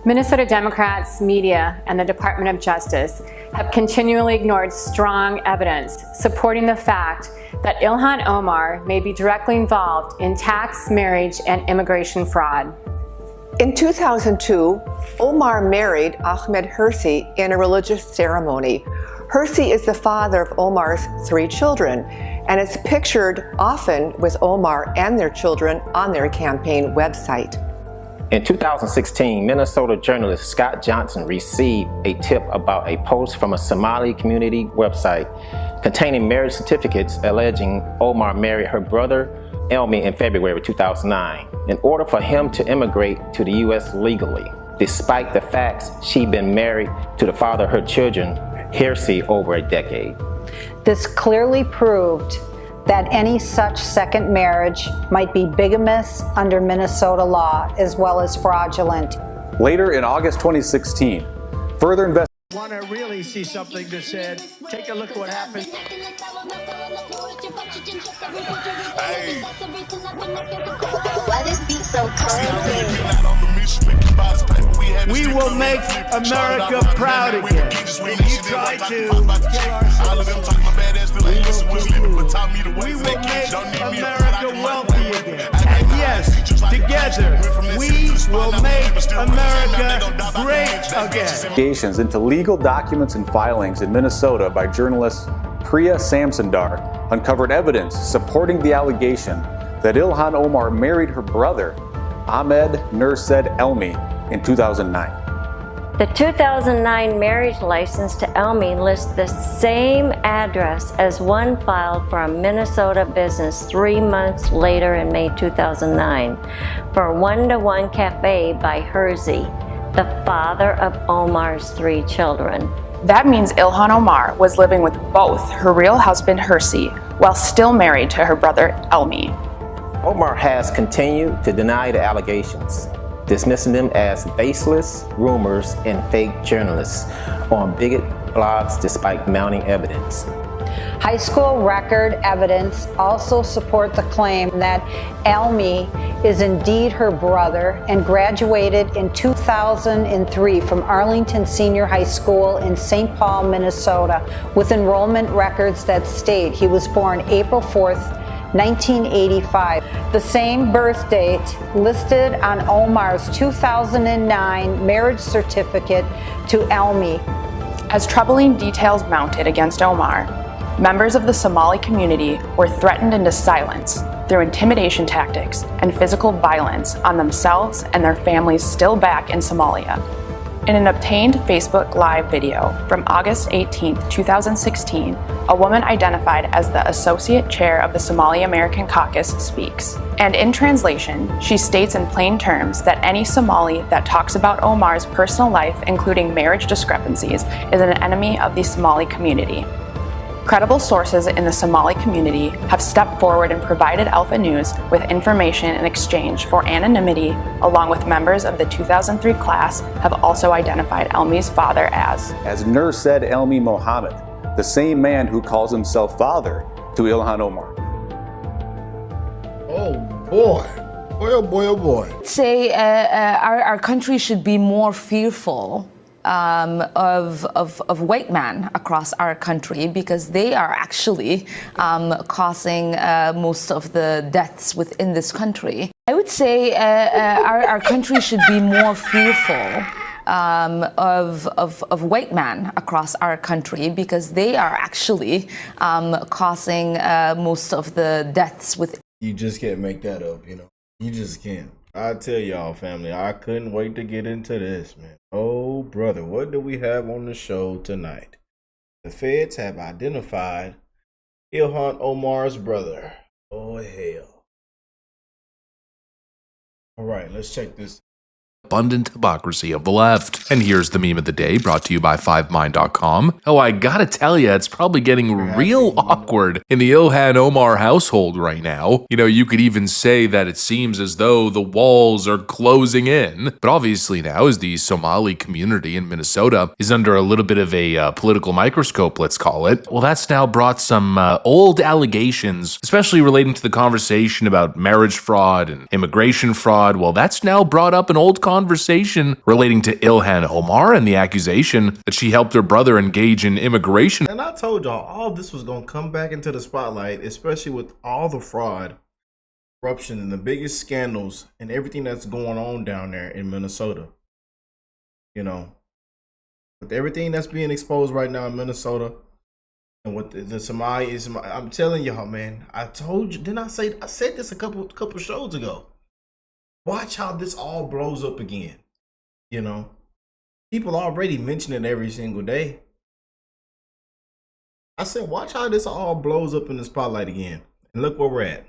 Minnesota Democrats, media, and the Department of Justice have continually ignored strong evidence supporting the fact that Ilhan Omar may be directly involved in tax, marriage, and immigration fraud. In 2002, Omar married Ahmed Hirsi in a religious ceremony. Hirsi is the father of Omar's 3 children and is pictured often with Omar and their children on their campaign website. In 2016, Minnesota journalist Scott Johnson received a tip about a post from a Somali community website containing marriage certificates alleging Omar married her brother Elmi in February 2009 in order for him to immigrate to the U.S. legally, despite the facts she'd been married to the father of her children, Hirsi, over a decade. This clearly proved that any such second marriage might be bigamous under Minnesota law as well as fraudulent. Later in August 2016, further investigation. Want to really see something that said, take a look at what happened. Hey. Why this beat so cold? We will make America proud again. When you try to kill our we will make America wealthy again. And yes, together, we will make America great again. Investigations into legal documents and filings in Minnesota by journalist Priya Samsundar uncovered evidence supporting the allegation that Ilhan Omar married her brother, Ahmed Nursed Elmi, in 2009. The 2009 marriage license to Elmi lists the same address as one filed for a Minnesota business 3 months later in May 2009 for a one-to-one cafe by Hirsi, the father of Omar's 3 children. That means Ilhan Omar was living with both her real husband Hirsi while still married to her brother Elmi. Omar has continued to deny the allegations, dismissing them as baseless rumors and fake journalists on bigot blogs despite mounting evidence. High school record evidence also support the claim that Elmi is indeed her brother and graduated in 2003 from Arlington Senior High School in St. Paul, Minnesota, with enrollment records that state he was born April 4th, 1985. The same birth date listed on Omar's 2009 marriage certificate to Elmi. As troubling details mounted against Omar, members of the Somali community were threatened into silence through intimidation tactics and physical violence on themselves and their families still back in Somalia. In an obtained Facebook Live video from August 18, 2016, a woman identified as the Associate Chair of the Somali American Caucus speaks. And in translation, she states in plain terms that any Somali that talks about Omar's personal life, including marriage discrepancies, is an enemy of the Somali community. Credible sources in the Somali community have stepped forward and provided Alpha News with information in exchange for anonymity, along with members of the 2003 class have also identified Elmi's father as Nursed Elmi Mohammed, the same man who calls himself father to Ilhan Omar. Oh boy. Boy, oh boy, oh boy. I'd say our country should be more fearful of white men across our country because they are actually causing most of the deaths within this country. I would say our country should be more fearful of white men across our country because they are actually causing most of the deaths within. You just can't make that up, you know. You just can't. I tell y'all, family, I couldn't wait to get into this, man. Oh, brother, what do we have on the show tonight? The feds have identified Ilhan Omar's brother. Oh, hell. All right, let's check this. Abundant hypocrisy of the left. And here's the meme of the day, brought to you by 5mind.com. Oh, I gotta tell you, it's probably getting real awkward in the Ilhan Omar household right now. You know, you could even say that it seems as though the walls are closing in. But obviously now, as the Somali community in Minnesota is under a little bit of a political microscope, let's call it, well, that's now brought some old allegations, especially relating to the conversation about marriage fraud and immigration fraud. Well, that's now brought up an old conversation conversation relating to Ilhan Omar and the accusation that she helped her brother engage in immigration. And I told y'all all this was going to come back into the spotlight, especially with all the fraud, corruption, and the biggest scandals and everything that's going on down there in Minnesota. You know, with everything that's being exposed right now in Minnesota and with the Somali is, I'm telling y'all, man, I told you, didn't I say, I said this a couple shows ago. Watch how this all blows up again. You know, people already mention it every single day. I said, watch how this all blows up in the spotlight again. And look where we're at.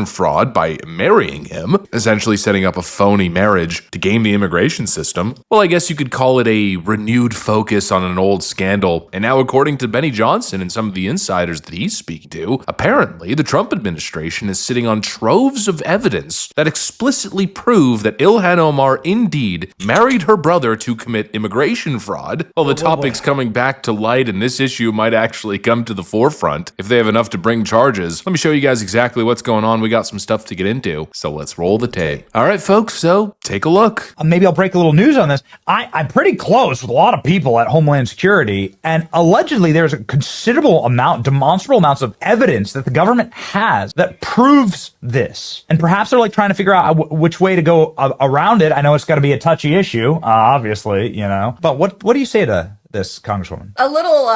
Fraud by marrying him, essentially setting up a phony marriage to game the immigration system. Well, I guess you could call it a renewed focus on an old scandal. And now, according to Benny Johnson and some of the insiders that he's speaking to, apparently the Trump administration is sitting on troves of evidence that explicitly prove that Ilhan Omar indeed married her brother to commit immigration fraud. Well, the topic's coming back to light, and this issue might actually come to the forefront if they have enough to bring charges. Let me show you guys exactly what's going on. We got some stuff to get into, so let's roll the tape. All right, folks, so take a look. Maybe I'll break a little news on this. I'm pretty close with a lot of people at Homeland Security, and allegedly there's a considerable amount, demonstrable amounts of evidence that the government has that proves this. And perhaps they're like trying to figure out which way to go around it. I know it's got to be a touchy issue, obviously, you know. But what do you say to this, Congresswoman? A little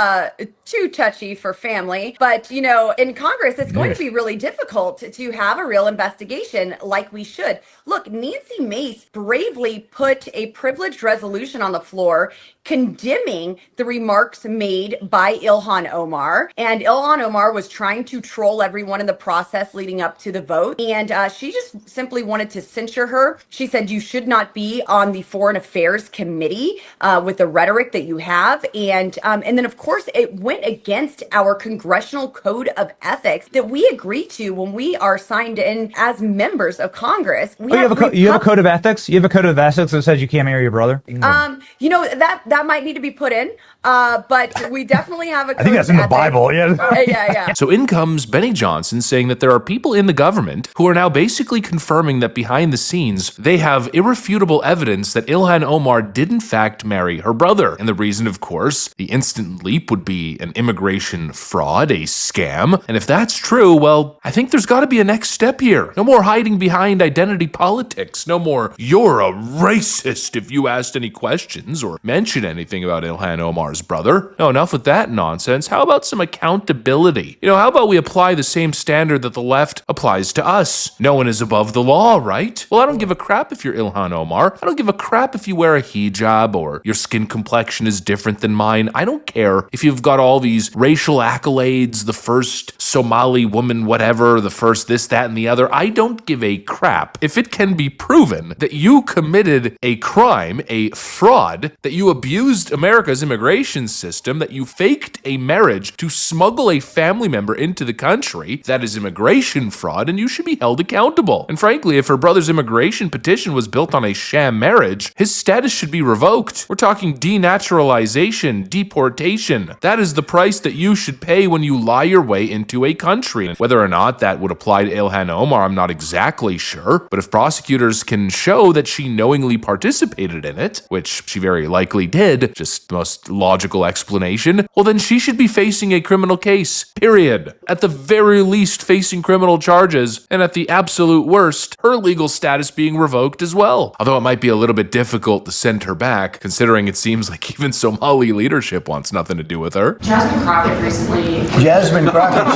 too touchy for family, but you know, in Congress, it's going to be really difficult to have a real investigation like we should. Look, Nancy Mace bravely put a privileged resolution on the floor condemning the remarks made by Ilhan Omar. And Ilhan Omar was trying to troll everyone in the process leading up to the vote. And she just simply wanted to censure her. She said, you should not be on the Foreign Affairs Committee with the rhetoric that you have. And then, of course, it went against our Congressional Code of Ethics that we agree to when we are signed in as members of Congress. You have a code of ethics? You have a code of ethics that says you can't marry your brother? You know, that might need to be put in, but we definitely have a code I think that's of in the ethics. Bible, yeah. Yeah. So in comes Benny Johnson saying that there are people in the government who are now basically confirming that behind the scenes, they have irrefutable evidence that Ilhan Omar did in fact marry her brother. And the reason, of course, the instant leap would be an immigration fraud, a scam. And if that's true, well, I think there's got to be a next step here. No more hiding behind identity politics. No more, you're a racist if you asked any questions or mention anything about Ilhan Omar's brother. No, enough with that nonsense. How about some accountability? You know, how about we apply the same standard that the left applies to us? No one is above the law, right? Well, I don't give a crap if you're Ilhan Omar. I don't give a crap if you wear a hijab or your skin complexion is different than mine. I don't care if you've got all these racial accolades, the first Somali woman, whatever, the first this, that, and the other. I don't give a crap if it can be proven that you committed a crime, a fraud, that you abused America's immigration system, that you faked a marriage to smuggle a family member into the country. That is immigration fraud, and you should be held accountable. And frankly, if her brother's immigration petition was built on a sham marriage, his status should be revoked. We're talking denaturalization, deportation. That is the price that you should pay when you lie your way into a country. Whether or not that would apply to Ilhan Omar, I'm not exactly sure, but if prosecutors can show that she knowingly participated in it, which she very likely did, just the most logical explanation, well then she should be facing a criminal case, period. At the very least facing criminal charges, and at the absolute worst, her legal status being revoked as well. Although it might be a little bit difficult to send her back, considering it seems like even Somali leadership wants nothing to do with her. Jasmine Crockett recently. Jasmine Crockett.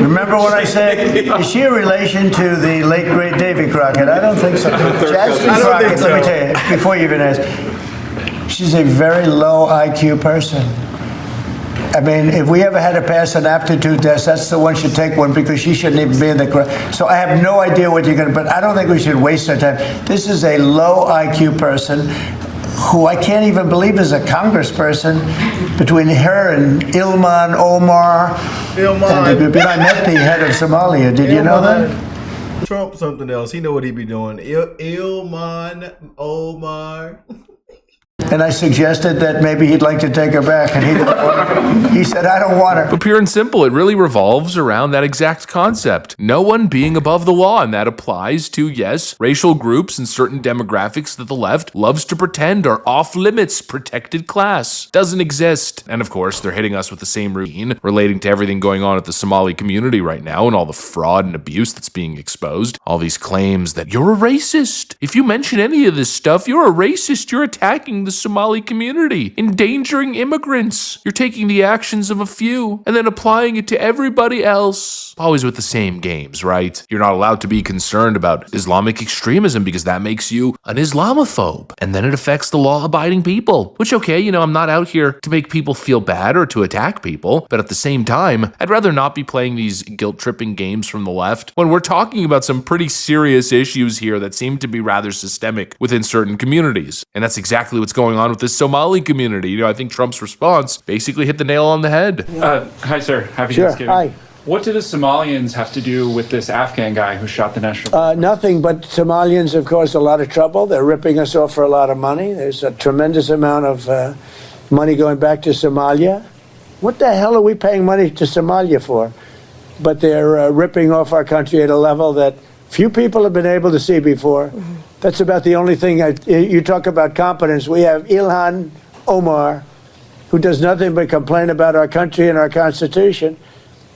Remember what I said? Is she a relation to the late great Davy Crockett? I don't think so. Jasmine Crockett, let me tell you, before you even ask, she's a very low IQ person. I mean, if we ever had to pass an aptitude test, that's the one should take one because she shouldn't even be in the crowd. So I have no idea what you're going to, but I don't think we should waste our time. This is a low IQ person who I can't even believe is a congressperson. Between her and Ilhan Omar. And I met the head of Somalia. Did you know that? Trump something else. He know what he be doing. Ilhan Omar. And I suggested that maybe he'd like to take her back, and he didn't want her. He said, I don't want her. But pure and simple, it really revolves around that exact concept. No one being above the law, and that applies to, yes, racial groups and certain demographics that the left loves to pretend are off-limits protected class. Doesn't exist. And of course, they're hitting us with the same routine relating to everything going on at the Somali community right now and all the fraud and abuse that's being exposed. All these claims that you're a racist. If you mention any of this stuff, you're a racist. You're attacking the Somali community, endangering immigrants. You're taking the actions of a few and then applying it to everybody else. Always with the same games, right? You're not allowed to be concerned about Islamic extremism because that makes you an Islamophobe. And then it affects the law-abiding people. Which, okay, you know, I'm not out here to make people feel bad or to attack people, but at the same time, I'd rather not be playing these guilt-tripping games from the left when we're talking about some pretty serious issues here that seem to be rather systemic within certain communities. And that's exactly what's going on with this Somali community. You know, I think Trump's response basically hit the nail on the head. Hi, sir. Happy Thanksgiving. Hi. What do the Somalians have to do with this Afghan guy who shot the national? Nothing, but Somalians have caused a lot of trouble. They're ripping us off for a lot of money. There's a tremendous amount of money going back to Somalia. What the hell are we paying money to Somalia for? But they're ripping off our country at a level that few people have been able to see before. That's about the only thing. You talk about competence. We have Ilhan Omar, who does nothing but complain about our country and our Constitution.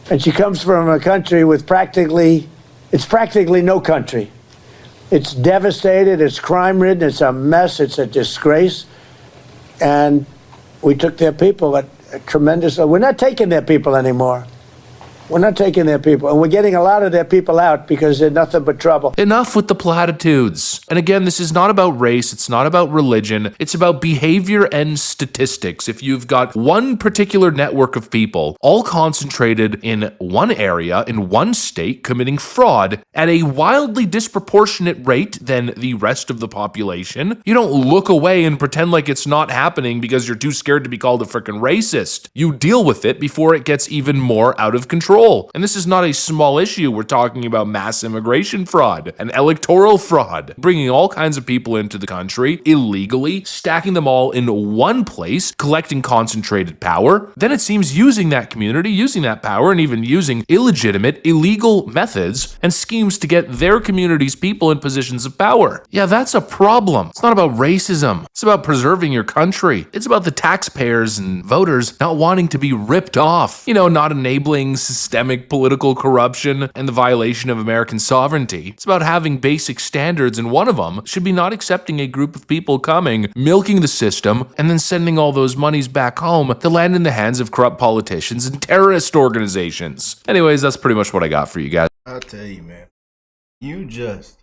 And she comes from a country with practically no country. It's devastated, it's crime-ridden, it's a mess, it's a disgrace. And we took their people at a tremendous... We're not taking their people anymore. We're not taking their people, and we're getting a lot of their people out because they're nothing but trouble. Enough with the platitudes. And again, this is not about race, it's not about religion, it's about behavior and statistics. If you've got one particular network of people all concentrated in one area, in one state, committing fraud at a wildly disproportionate rate than the rest of the population, you don't look away and pretend like it's not happening because you're too scared to be called a frickin' racist. You deal with it before it gets even more out of control. And this is not a small issue. We're talking about mass immigration fraud and electoral fraud, bringing all kinds of people into the country illegally, stacking them all in one place, collecting concentrated power. Then it seems using that community, using that power, and even using illegitimate, illegal methods and schemes to get their community's people in positions of power. Yeah, that's a problem. It's not about racism. It's about preserving your country. It's about the taxpayers and voters not wanting to be ripped off. You know, not enabling systemic political corruption and the violation of American sovereignty. It's about having basic standards, and one of them should be not accepting a group of people coming, milking the system, and then sending all those monies back home to land in the hands of corrupt politicians and terrorist organizations. Anyways, that's pretty much what I got for you guys. I'll tell you, man. You just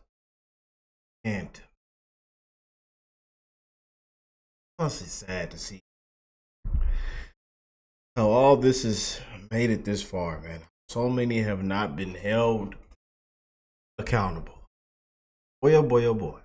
can't. Honestly, sad to see how all this has made it this far, man. So many have not been held accountable. Boy, oh boy, oh boy.